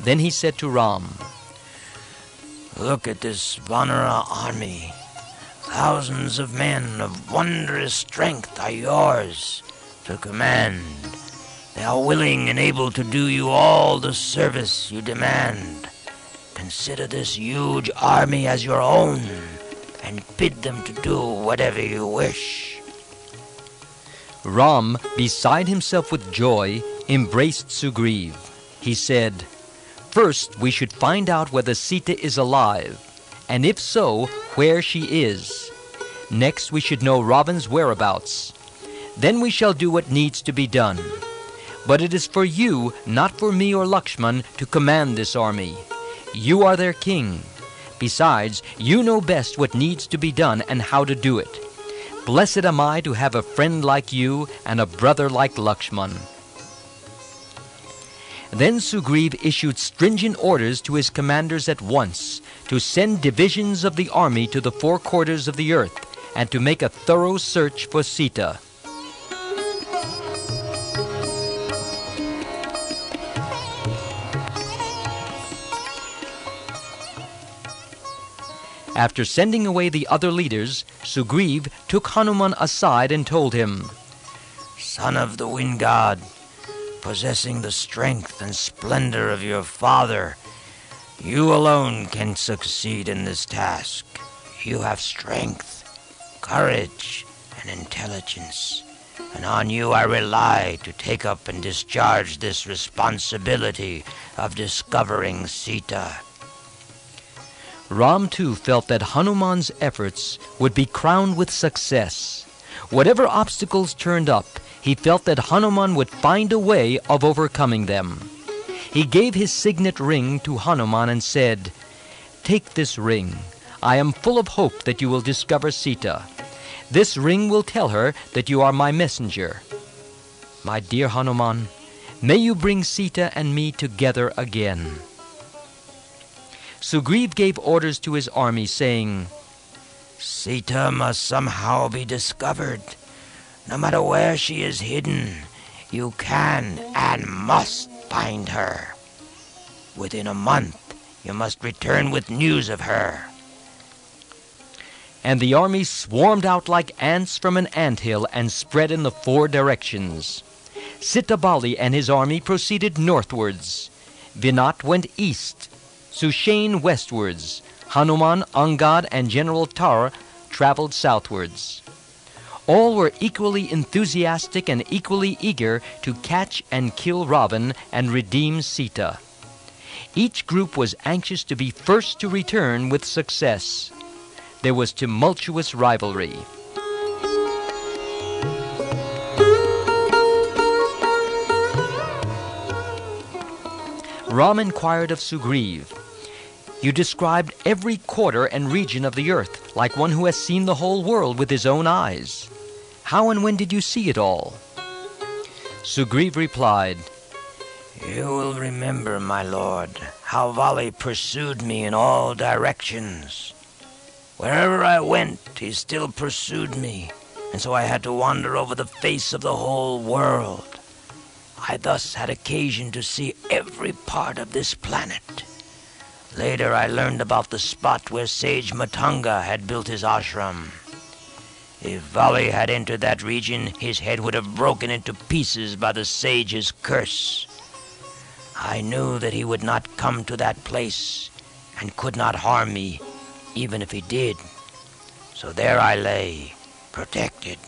Then he said to Ram, "Look at this Vanara army. Thousands of men of wondrous strength are yours to command. They are willing and able to do you all the service you demand. Consider this huge army as your own, and bid them to do whatever you wish." Ram, beside himself with joy, embraced Sugriv. He said, "First we should find out whether Sita is alive, and if so, where she is. Next we should know Ravan's whereabouts. Then we shall do what needs to be done. But it is for you, not for me or Lakshman, to command this army. You are their king. Besides, you know best what needs to be done and how to do it. Blessed am I to have a friend like you and a brother like Lakshman." Then Sugriv issued stringent orders to his commanders at once to send divisions of the army to the four quarters of the earth and to make a thorough search for Sita. After sending away the other leaders, Sugriv took Hanuman aside and told him, "Son of the wind god, possessing the strength and splendor of your father, you alone can succeed in this task. You have strength, courage, and intelligence, and on you I rely to take up and discharge this responsibility of discovering Sita." Ram too felt that Hanuman's efforts would be crowned with success. Whatever obstacles turned up, he felt that Hanuman would find a way of overcoming them. He gave his signet ring to Hanuman and said, "Take this ring. I am full of hope that you will discover Sita. This ring will tell her that you are my messenger. My dear Hanuman, may you bring Sita and me together again." Sugriv gave orders to his army, saying, "Sita must somehow be discovered. No matter where she is hidden, you can and must find her. Within a month, you must return with news of her." And the army swarmed out like ants from an anthill and spread in the four directions. Sitabali and his army proceeded northwards. Vinat went east. Sushain westwards. Hanuman, Angad, and General Tar traveled southwards. All were equally enthusiastic and equally eager to catch and kill Ravan and redeem Sita. Each group was anxious to be first to return with success. There was tumultuous rivalry. Ram inquired of Sugriv, "You described every quarter and region of the earth, like one who has seen the whole world with his own eyes. How and when did you see it all?" Sugriv replied, "You will remember, my lord, how Vali pursued me in all directions. Wherever I went, he still pursued me, and so I had to wander over the face of the whole world. I thus had occasion to see every part of this planet. Later I learned about the spot where sage Matanga had built his ashram. If Vali had entered that region, his head would have broken into pieces by the sage's curse. I knew that he would not come to that place and could not harm me, even if he did. So there I lay, protected."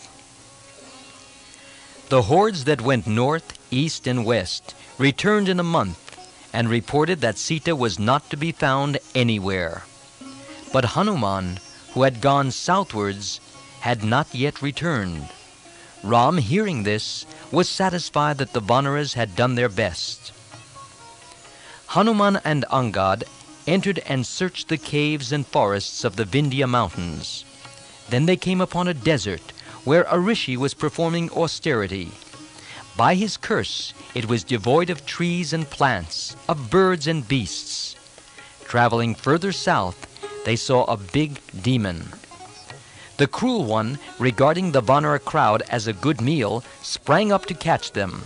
The hordes that went north, east, and west returned in a month and reported that Sita was not to be found anywhere. But Hanuman, who had gone southwards, had not yet returned. Ram, hearing this, was satisfied that the Vanaras had done their best. Hanuman and Angad entered and searched the caves and forests of the Vindhya mountains. Then they came upon a desert where a rishi was performing austerity. By his curse, it was devoid of trees and plants, of birds and beasts. Traveling further south, they saw a big demon. The cruel one, regarding the Vanara crowd as a good meal, sprang up to catch them.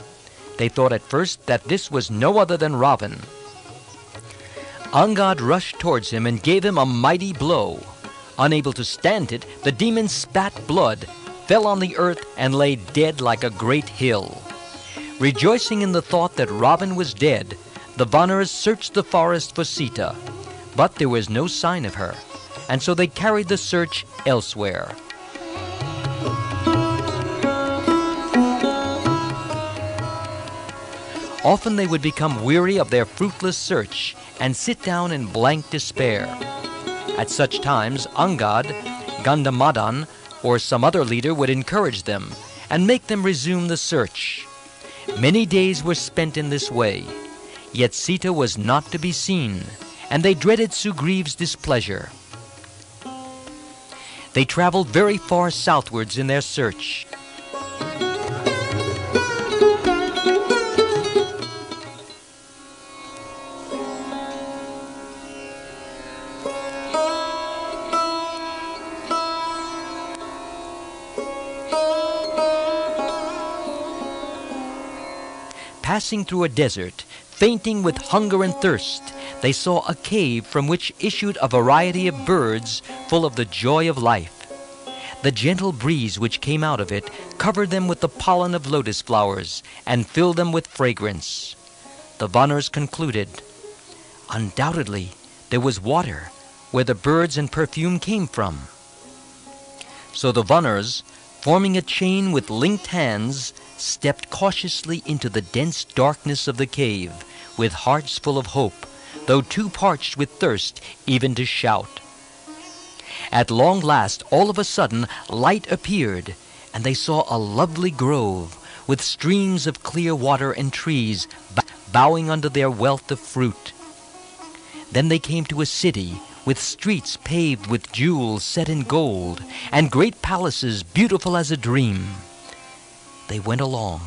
They thought at first that this was no other than Ravan. Angad rushed towards him and gave him a mighty blow. Unable to stand it, the demon spat blood, fell on the earth, and lay dead like a great hill. Rejoicing in the thought that Ravan was dead, the Vanars searched the forest for Sita, but there was no sign of her, and so they carried the search elsewhere. Often they would become weary of their fruitless search and sit down in blank despair. At such times, Angad, Gandhamadan, or some other leader would encourage them and make them resume the search. Many days were spent in this way, yet Sita was not to be seen, and they dreaded Sugriva's displeasure. They traveled very far southwards in their search. Passing through a desert, fainting with hunger and thirst, they saw a cave from which issued a variety of birds full of the joy of life. The gentle breeze which came out of it covered them with the pollen of lotus flowers and filled them with fragrance. The Vanars concluded, undoubtedly there was water where the birds and perfume came from. So the Vanars, forming a chain with linked hands, stepped cautiously into the dense darkness of the cave, with hearts full of hope, though too parched with thirst even to shout. At long last, all of a sudden, light appeared, and they saw a lovely grove, with streams of clear water and trees bowing under their wealth of fruit. Then they came to a city, with streets paved with jewels set in gold, and great palaces beautiful as a dream. They went along,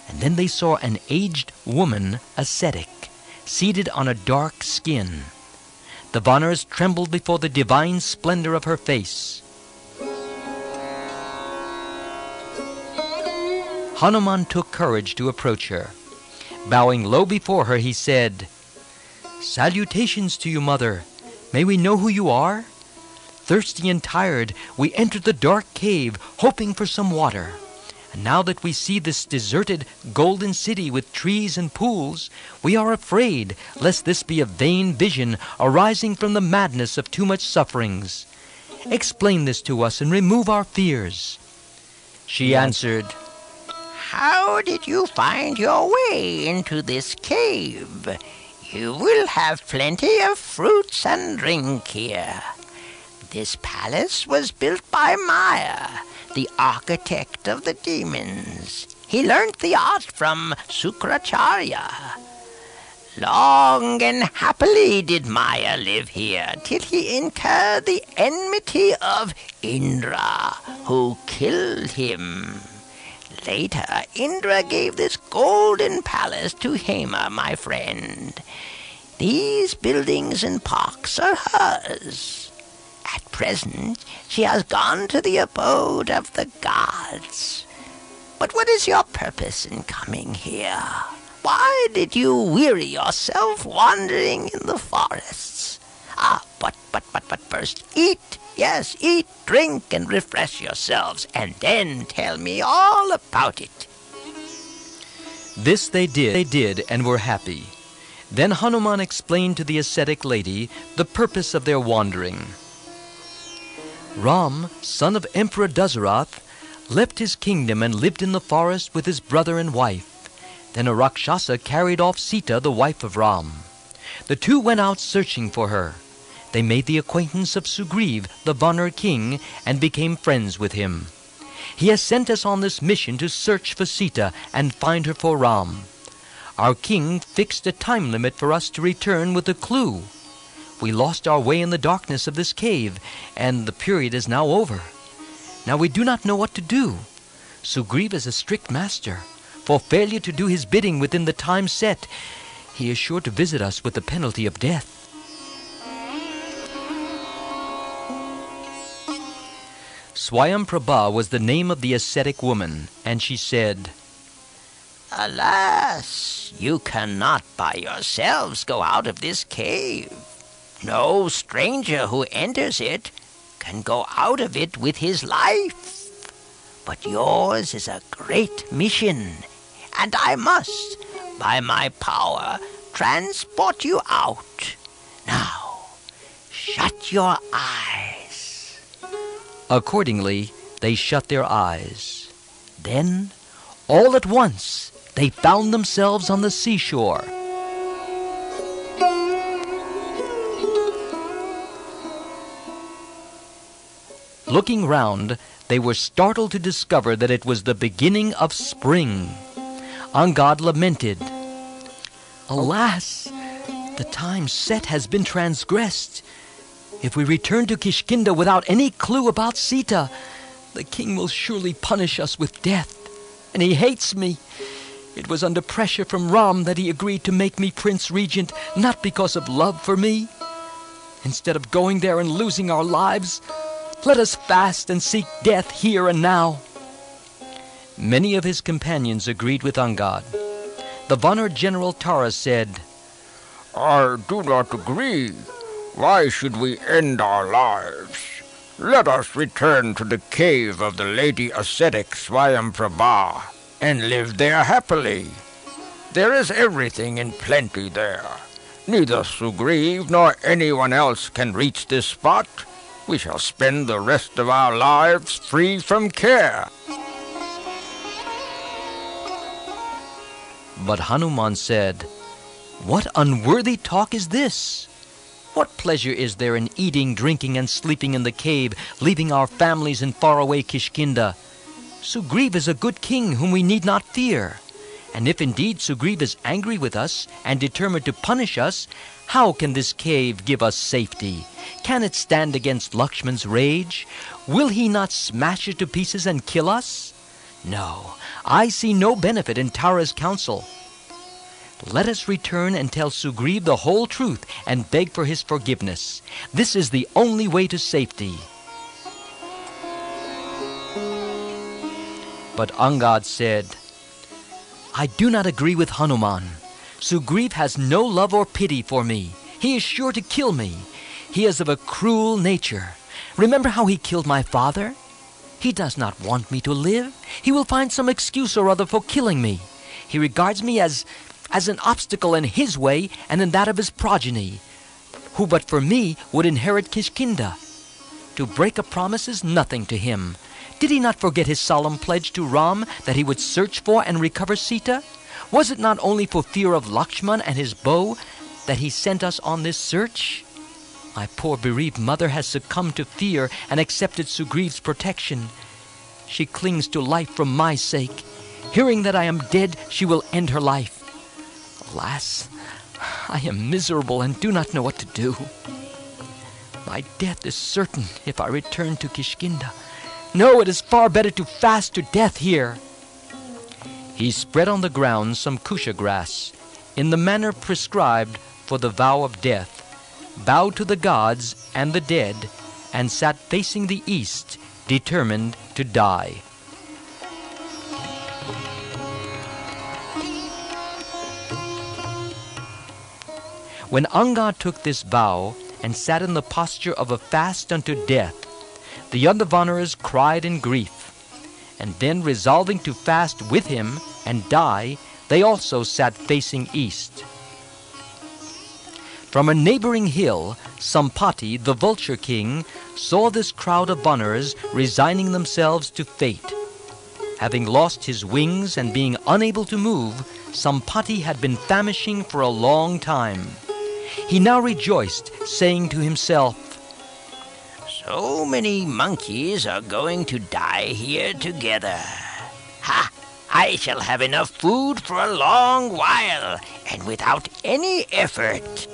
and then they saw an aged woman, ascetic, seated on a dark skin. The Vanars trembled before the divine splendor of her face. Hanuman took courage to approach her. Bowing low before her, he said, "Salutations to you, mother. May we know who you are?" Thirsty and tired, we entered the dark cave, hoping for some water. And now that we see this deserted golden city with trees and pools, we are afraid lest this be a vain vision arising from the madness of too much sufferings. Explain this to us and remove our fears." She answered, How did you find your way into this cave? You will have plenty of fruits and drink here. This palace was built by Maya, the architect of the demons. He learnt the art from Sukracharya. Long and happily did Maya live here, till he incurred the enmity of Indra, who killed him. Later, Indra gave this golden palace to Hema, my friend. These buildings and parks are hers. At present, she has gone to the abode of the gods. But what is your purpose in coming here? Why did you weary yourself wandering in the forests? But first, eat. Yes, eat, drink, and refresh yourselves, and then tell me all about it. This they did and were happy. Then Hanuman explained to the ascetic lady the purpose of their wandering. Ram, son of Emperor Dasarath, left his kingdom and lived in the forest with his brother and wife. Then a Rakshasa carried off Sita, the wife of Ram. The two went out searching for her. They made the acquaintance of Sugriva, the Vanar king, and became friends with him. He has sent us on this mission to search for Sita and find her for Ram. Our king fixed a time limit for us to return with a clue. We lost our way in the darkness of this cave, and the period is now over. Now we do not know what to do. Sugriva is a strict master. For failure to do his bidding within the time set, he is sure to visit us with the penalty of death. Swayamprabha was the name of the ascetic woman, and she said, Alas, you cannot by yourselves go out of this cave. No stranger who enters it can go out of it with his life. But yours is a great mission, and I must, by my power, transport you out. Now, shut your eyes. Accordingly, they shut their eyes. Then, all at once, they found themselves on the seashore. Looking round, they were startled to discover that it was the beginning of spring. Angad lamented, "Alas, the time set has been transgressed. If we return to Kishkinda without any clue about Sita, the king will surely punish us with death. And he hates me. It was under pressure from Ram that he agreed to make me Prince Regent, not because of love for me. Instead of going there and losing our lives, let us fast and seek death here and now." Many of his companions agreed with Angad. The Vanir General Tara said, "I do not agree. Why should we end our lives? Let us return to the cave of the Lady Ascetic Swayamprabha and live there happily. There is everything in plenty there. Neither Sugriv nor anyone else can reach this spot. We shall spend the rest of our lives free from care." But Hanuman said, "What unworthy talk is this? What pleasure is there in eating, drinking, and sleeping in the cave, leaving our families in faraway Kishkinda? Sugriv is a good king whom we need not fear. And if indeed Sugriv is angry with us and determined to punish us, how can this cave give us safety? Can it stand against Lakshman's rage? Will he not smash it to pieces and kill us? No, I see no benefit in Tara's counsel. Let us return and tell Sugriv the whole truth and beg for his forgiveness. This is the only way to safety." But Angad said, "I do not agree with Hanuman. Sugriv has no love or pity for me. He is sure to kill me. He is of a cruel nature. Remember how he killed my father? He does not want me to live. He will find some excuse or other for killing me. He regards me as an obstacle in his way and in that of his progeny, who but for me would inherit Kishkinda. To break a promise is nothing to him. Did he not forget his solemn pledge to Ram that he would search for and recover Sita? Was it not only for fear of Lakshman and his bow that he sent us on this search? My poor bereaved mother has succumbed to fear and accepted Sugriv's protection. She clings to life for my sake. Hearing that I am dead, she will end her life. Alas, I am miserable and do not know what to do. My death is certain if I return to Kishkinda. No, it is far better to fast to death here." He spread on the ground some kusha grass, in the manner prescribed for the vow of death, bowed to the gods and the dead, and sat facing the east, determined to die. When Angad took this vow and sat in the posture of a fast unto death, the other Vanaras cried in grief, and then resolving to fast with him and die, they also sat facing east. From a neighboring hill, Sampati, the vulture king, saw this crowd of Vanaras resigning themselves to fate. Having lost his wings and being unable to move, Sampati had been famishing for a long time. He now rejoiced, saying to himself, So many monkeys are going to die here together. Ha! I shall have enough food for a long while, and without any effort.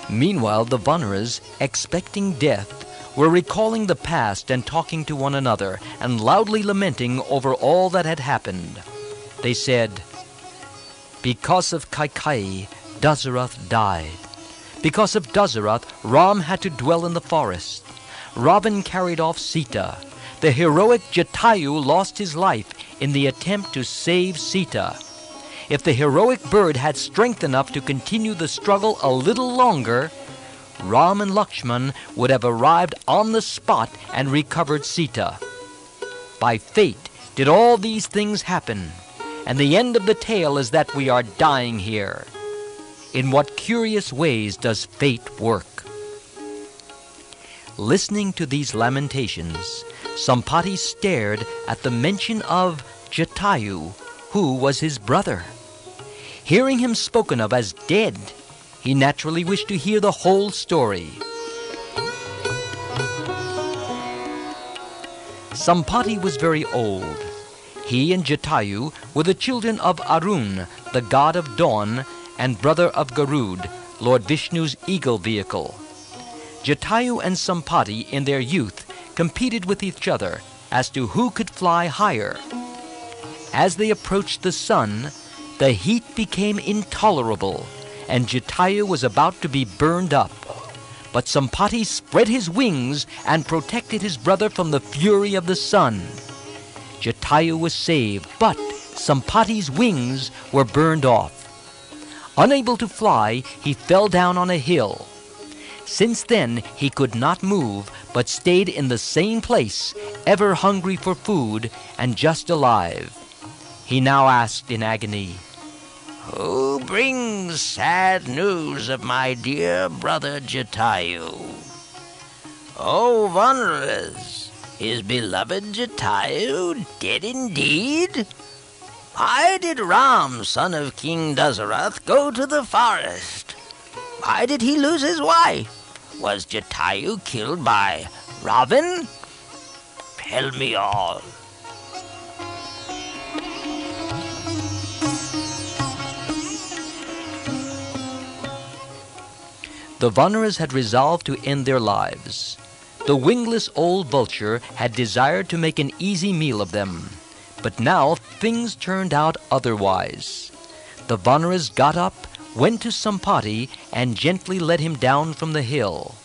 Meanwhile, the Vanaras, expecting death, were recalling the past and talking to one another, and loudly lamenting over all that had happened. They said, "Because of Kaikeyi, Dasarath died. Because of Dasarath, Ram had to dwell in the forest. Ravan carried off Sita. the heroic Jatayu lost his life in the attempt to save Sita. If the heroic bird had strength enough to continue the struggle a little longer, Ram and Lakshman would have arrived on the spot and recovered Sita. By fate did all these things happen, and the end of the tale is that we are dying here. In what curious ways does fate work? Listening to these lamentations, Sampati stared at the mention of Jatayu, who was his brother. Hearing him spoken of as dead, he naturally wished to hear the whole story. Sampati was very old. He and Jatayu were the children of Arun, the god of dawn, and brother of Garud, Lord Vishnu's eagle vehicle. Jatayu and Sampati in their youth competed with each other as to who could fly higher. As they approached the sun, the heat became intolerable, and Jatayu was about to be burned up. But Sampati spread his wings and protected his brother from the fury of the sun. Jatayu was saved, but Sampati's wings were burned off. Unable to fly, he fell down on a hill. Since then, he could not move, but stayed in the same place, ever hungry for food and just alive. He now asked in agony, "Who brings sad news of my dear brother Jatayu?" "Oh, wanderers, is beloved Jatayu dead indeed? Why did Ram, son of King Dasarath, go to the forest? Why did he lose his wife? Was Jatayu killed by Ravan? Tell me all." The Vanneras had resolved to end their lives. The wingless old vulture had desired to make an easy meal of them. But now things turned out otherwise. The Vanneras got up, went to Sampati, and gently led him down from the hill.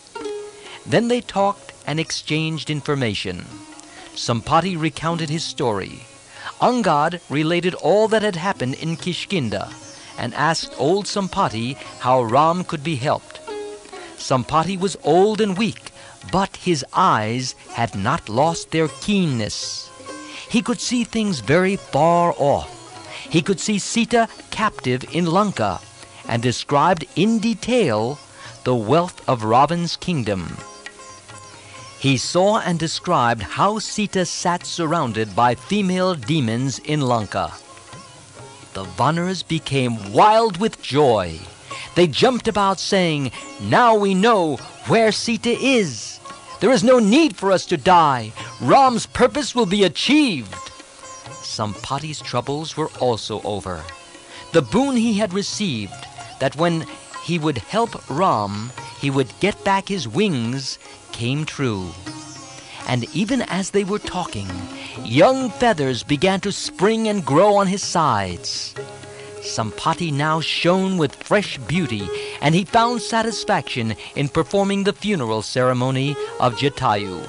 Then they talked and exchanged information. Sampati recounted his story. Angad related all that had happened in Kishkinda, and asked old Sampati how Ram could be helped. Sampati was old and weak, but his eyes had not lost their keenness. He could see things very far off. He could see Sita captive in Lanka, and described in detail the wealth of Ravan's kingdom. He saw and described how Sita sat surrounded by female demons in Lanka. The Vanneras became wild with joy. They jumped about saying, "Now we know where Sita is. There is no need for us to die. Ram's purpose will be achieved." Sampati's troubles were also over. The boon he had received, that when he would help Ram, he would get back his wings, came true. And even as they were talking, young feathers began to spring and grow on his sides. Sampati now shone with fresh beauty, and he found satisfaction in performing the funeral ceremony of Jatayu.